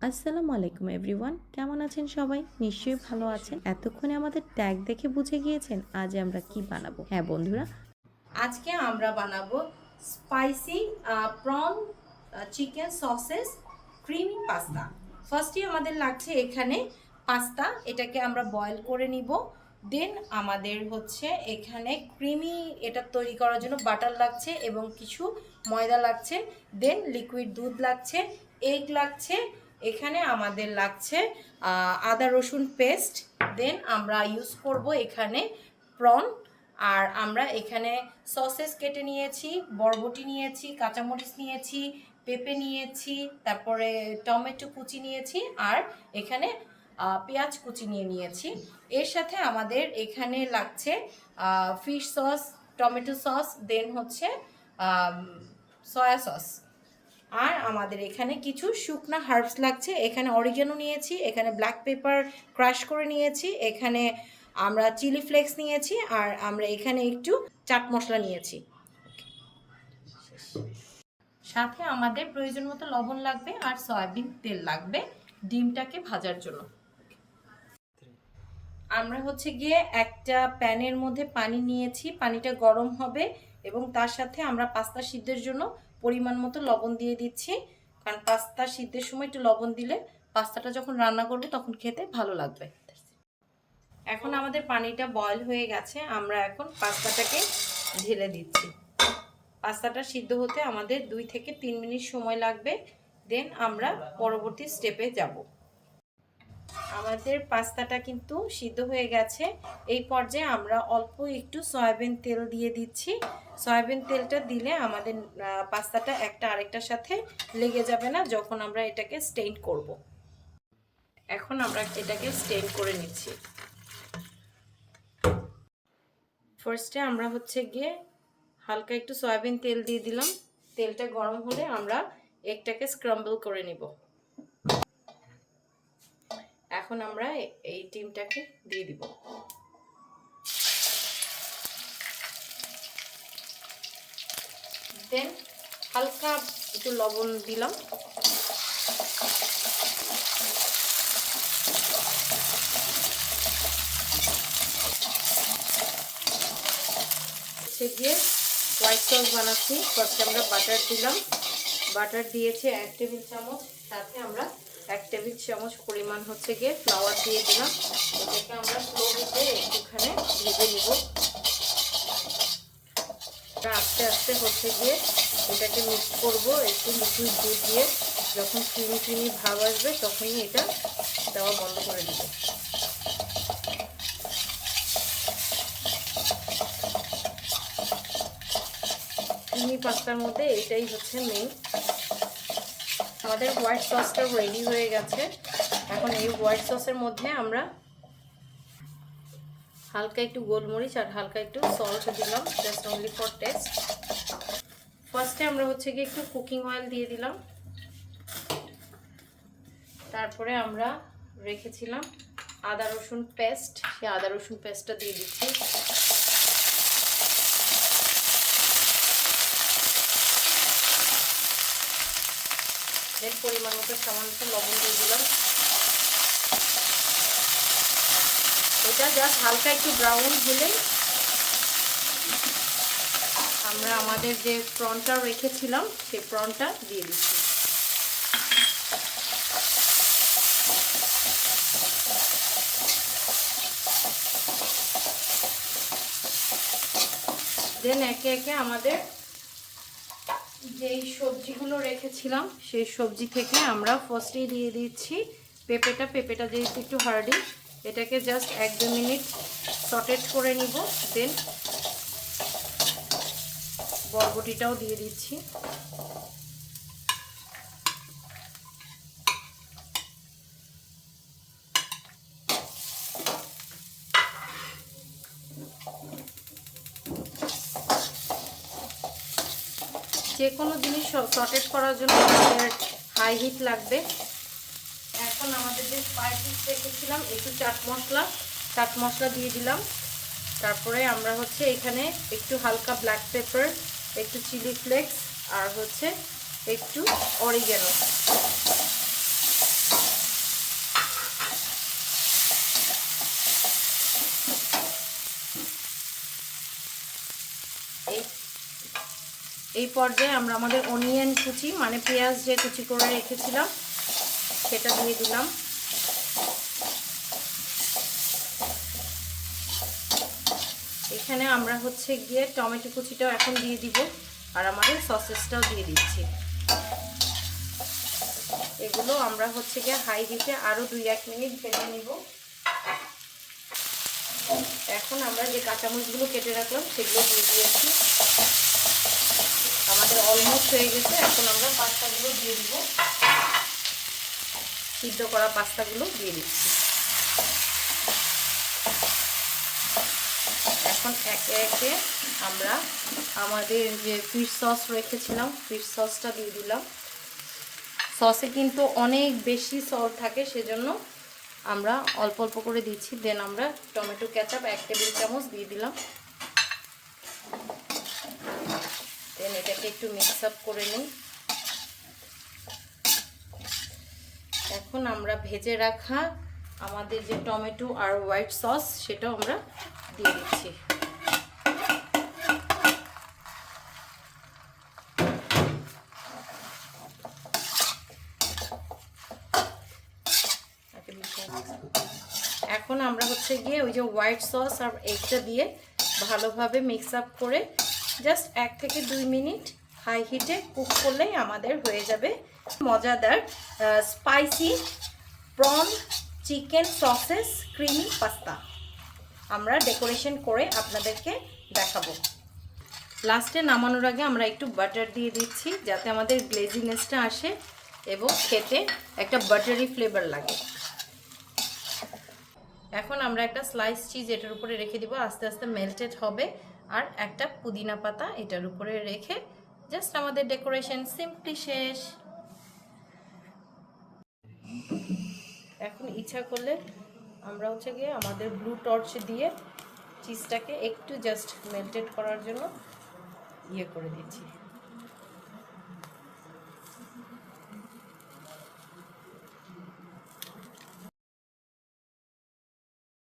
আসসালামু আলাইকুম এভরিওয়ান, কেমন আছেন সবাই? নিশ্চয়ই ভালো আছেন। এতক্ষণে আমাদের ট্যাগ দেখে বুঝে গিয়েছেন আজ আমরা কি বানাবো। হ্যাঁ বন্ধুরা, আজকে আমরা বানাবো spicy prawn chicken sausages creamy pasta. ফার্স্টে আমাদের লাগছে এখানে পাস্তা, এটাকে আমরা বয়েল করে নিব। দেন আমাদের হচ্ছে এখানে ক্রিমি এটা তৈরি করার জন্য বাটার লাগছে এবং কিছু ময়দা লাগছে। দেন লিকুইড দুধ লাগছে, এগ লাগছে, এখানে আমাদের লাগছে আদা রসুন পেস্ট। দেন আমরা ইউজ করব এখানে প্রন। আর আমরা এখানে সসেস কেটে নিয়েছি, বরবটি নিয়েছি, কাঁচামরিচ নিয়েছি, পেঁপে নিয়েছি, তারপরে টমেটো কুচি নিয়েছি, আর এখানে পেঁয়াজ কুচি নিয়েছি। এর সাথে আমাদের এখানে লাগছে ফিশ সস, টমেটো সস, দেন হচ্ছে সয়া সস। আর আমাদের এখানে কিছু শুকনা হার্বস লাগছে, এখানে অরিগানো নিয়েছি, এখানে ব্ল্যাক পেপার ক্রাশ করে নিয়েছি, এখানে আমরা চিলি ফ্লেক্স নিয়েছি, আর আমরা এখানে একটু চাট মশলা নিয়েছি। সাথে আমাদের প্রয়োজন মতো লবণ লাগবে আর সয়াবিন তেল লাগবে ডিমটাকে ভাজার জন্য। আমরা হচ্ছে গিয়ে একটা প্যানের মধ্যে পানি নিয়েছি, পানিটা গরম হবে এবং তার সাথে আমরা পাস্তা সিদ্ধের জন্য পরিমাণ মতো লবণ দিয়ে দিচ্ছি, কারণ পাস্তা সিদ্ধের সময় একটু লবণ দিলে পাস্তাটা যখন রান্না করব তখন খেতে ভালো লাগবে। এখন আমাদের পানিটা বয়েল হয়ে গেছে, আমরা এখন পাস্তাটাকে ঢেলে দিচ্ছি। পাস্তাটা সিদ্ধ হতে আমাদের 2 থেকে 3 মিনিট সময় লাগবে। দেন আমরা পরবর্তী স্টেপে যাব। আমাদের পাস্তাটা কিন্তু সিদ্ধ হয়ে গেছে। এই পর্যায়ে আমরা অল্প একটু সয়াবিন তেল দিয়ে দিচ্ছি। সয়াবিন তেলটা দিলে আমাদের পাস্তাটা একটা আরেকটার সাথে লেগে যাবে না যখন আমরা এটাকে স্টেইন করব। এখন আমরা এটাকে স্টেইন করে নিচ্ছি। ফার্স্টে আমরা হচ্ছে গিয়ে হালকা একটু সয়াবিন তেল দিয়ে দিলাম। তেলটা গরম হলে আমরা এগটাকে স্ক্রাম্বল করে নিব। এখন আমরা এই ডিমটাকে দিয়ে দিব। দেন হালকা একটু লবণ দিলাম। হচ্ছে গিয়ে হোয়াইট সস বানাচ্ছি। ফার্স্টে আমরা বাটার দিলাম, বাটার দিয়েছি 1 টেবিল চামচ, সাথে আমরা 1 টেবিল চামচ পরিমাণ হচ্ছে গিয়ে ফ্লাওয়ার দিয়ে দিলাম। এটাকে আমরা স্লো হিটে একটুখানি ভেজে নিব। আস্তে আস্তে হচ্ছে গিয়ে এটাকে মিক্স করব একটু লিকুইড দুধ দিয়ে। যখন ক্রিমি ক্রিমি ভাব আসবে তখনই এটা দেওয়া বন্ধ করে দিব। ক্রিমি পাস্তার মধ্যে এটাই হচ্ছে মেইন। আমাদের হোয়াইট সসটা রেডি হয়ে গেছে। এখন এই হোয়াইট সসের মধ্যে আমরা হালকা একটু গোলমরিচ আর হালকা একটু সল্ট দিলাম, জাস্ট অনলি ফর টেস্ট। ফার্স্টে আমরা হচ্ছে গিয়ে একটু কুকিং অয়েল দিয়ে দিলাম। তারপরে আমরা রেখেছিলাম আদা রসুন পেস্ট, সেই আদা রসুন পেস্টটা দিয়ে দিচ্ছি। দেন পরিমাণ মতো সামান্য লবণ দিয়ে দিলাম। এটা জাস্ট হালকা একটু ব্রাউন হলেই আমরা আমাদের যে প্রনটা রেখেছিলাম সেই প্রনটা দিয়ে দিচ্ছি। দেন একে একে আমাদের যেই সবজিগুলো রেখেছিলাম সেই সবজি থেকে আমরা ফার্স্টেই দিয়ে দিচ্ছি পেঁপেটা যেহেতু একটু হার্ডি, এটাকে জাস্ট 1-2 মিনিট সটেট করে নিব। দেন বরবটিটাও দিয়ে দিচ্ছি। যে কোনো জিনিস সটেট করার জন্য আমাদের হাই হিট লাগবে। এখন আমাদের যে স্পাইসিস রেখেছিলাম একটু চাট মশলা দিয়ে দিলাম। তারপরে আমরা হচ্ছে এখানে একটু হালকা ব্ল্যাক পেপার, একটু চিলি ফ্লেক্স আর হচ্ছে একটু অরিগ্যানো। এই পর্যায়ে আমরা আমাদের অনিয়ন কুচি মানে পেঁয়াজ যে কুচি করে রেখেছিলাম সেটা দিয়ে দিলাম। এখানে আমরা হচ্ছে গিয়ে টমেটো কুচিটাও এখন দিয়ে দিব আর আমাদের সসেসটাও দিয়ে দিচ্ছি। এগুলো আমরা হচ্ছে গিয়ে হাই হিটে আরও 2-1 মিনিট ভেজে নিব। এখন আমরা যে কাঁচামরিচগুলো কেটে রাখলাম সেগুলো দিয়ে দিয়েছি। আমাদের অলমোস্ট হয়ে গেছে। এখন আমরা পাস্তাগুলো দিয়ে দিব, সিদ্ধ করা পাস্তাগুলো দিয়ে দিচ্ছি। এখন একে একে আমরা আমাদের যে ফিশ সস রেখেছিলাম ফিশ সসটা দিয়ে দিলাম। সসে কিন্তু অনেক বেশি সল্ট থাকে, সেজন্য আমরা অল্প অল্প করে দিচ্ছি। দেন আমরা টমেটো কেচাপ 1 টেবিল চামচ দিয়ে দিলাম। দেন এটাকে একটু মিক্স আপ করে নিই। এখন আমরা ভেজে রাখা আমাদের যে টমেটো আর হোয়াইট সস সেটাও আমরা দিয়ে দিচ্ছি। এখন আমরা হচ্ছে গিয়ে ওই যে হোয়াইট সস আর এগটা দিয়ে ভালোভাবে মিক্স আপ করে জাস্ট 1 থেকে 2 মিনিট হাই হিটে কুক করলেই আমাদের হয়ে যাবে মজাদার spicy prawn chicken sausages creamy pasta. আমরা ডেকোরেশন করে আপনাদেরকে দেখাবো। লাস্টে নামানোর আগে আমরা একটু বাটার দিয়ে দিচ্ছি যাতে আমাদের গ্লেজিনেসটা আসে এবং খেতে একটা বাটারি ফ্লেভার লাগে। এখন আমরা একটা স্লাইস চিজ এটার উপরে রেখে দিব, আস্তে আস্তে মেল্টেড হবে। আর একটা পুদিনা পাতা এটার উপরে রেখে জাস্ট আমাদের ডেকোরেশন সিম্পলি শেষ। এখন ইচ্ছা করলে আমরা হচ্ছে গিয়ে আমাদের ব্লু টর্চ দিয়ে চিজটাকে একটু জাস্ট মেল্টেড করার জন্য ইয়ে করে দিচ্ছি।